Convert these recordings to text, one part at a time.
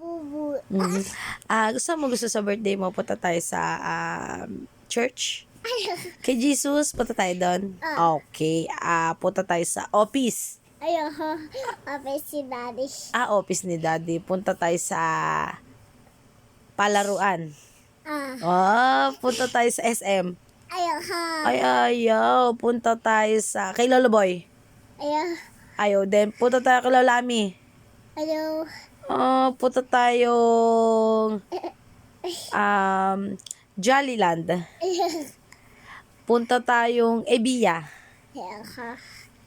Bubu. Mhm. Gusto sa birthday mo, punta tayo sa church? Kay Jesus, punta tayo doon? Okay. Punta tayo sa office. Ayoko. Ape si Daddy. Office ni Daddy. Punta tayo sa palaruan. Punta tayo sa SM. Ayoko. Ay, ayaw. Punta tayo sa kay Lolo Boy. Ayoko. Ayaw din. Punta tayo kay Lola Ami. Ayoko. Punta tayong Jollyland. Ayoko. Punta tayong Ebiya. Ayoko.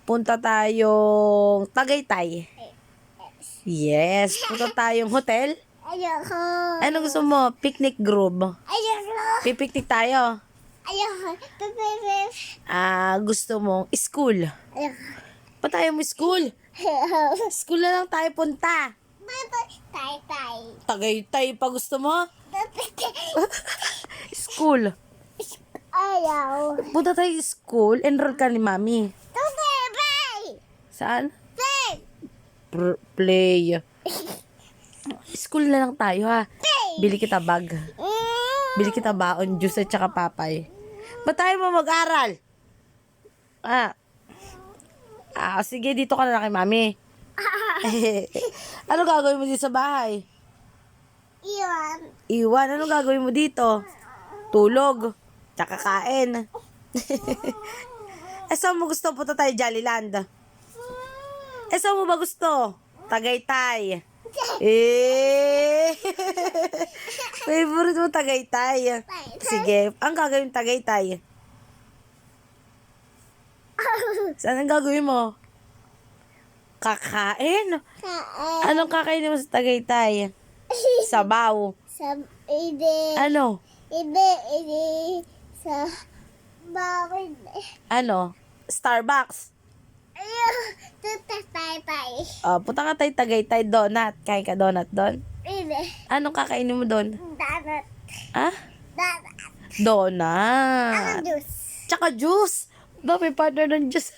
Punta tayong Tagaytay. Yes. Punta tayong hotel. Ayoko. Ano gusto mo? Picnic group. Ayoko. Pipiknik tayo. Ayoko. Gusto mong school. Ayoko. Pa tayo mo school? Ayoko. School na lang tayo punta. Tay. Tagaytay pa gusto mo? School. Ayaw. Punta tayo school. Enroll ka ni Mami. Bye. Saan? Bye. Play. School na lang tayo ha. Bili kita bag. Bili kita baon, juice at saka papay. Ba't tayo mo mag-aral? Sige, dito ka na lang kay Mami. Ano gagawin mo dito sa bahay? Iwan. Ano gagawin mo dito? Tulog. Tsaka kain. Saan mo gusto? Punta tayo Jollyland. Saan mo ba gusto? Tagaytay. Favorite mo Tagaytay. Sige, ang gagawin Tagaytay. Saan ang gagawin mo? Kakain? Anong kakainin mo sa Tagaytay? Sabaw. Ano? Ide. Sa bakit? Ano? Starbucks. Ayaw. Tay. Punta ka tayo Tagaytay. Donut. Kain ka donut doon? Ide. Anong kakainin mo doon? Donut. Donut. Juice. Tsaka juice. May partner ng juice.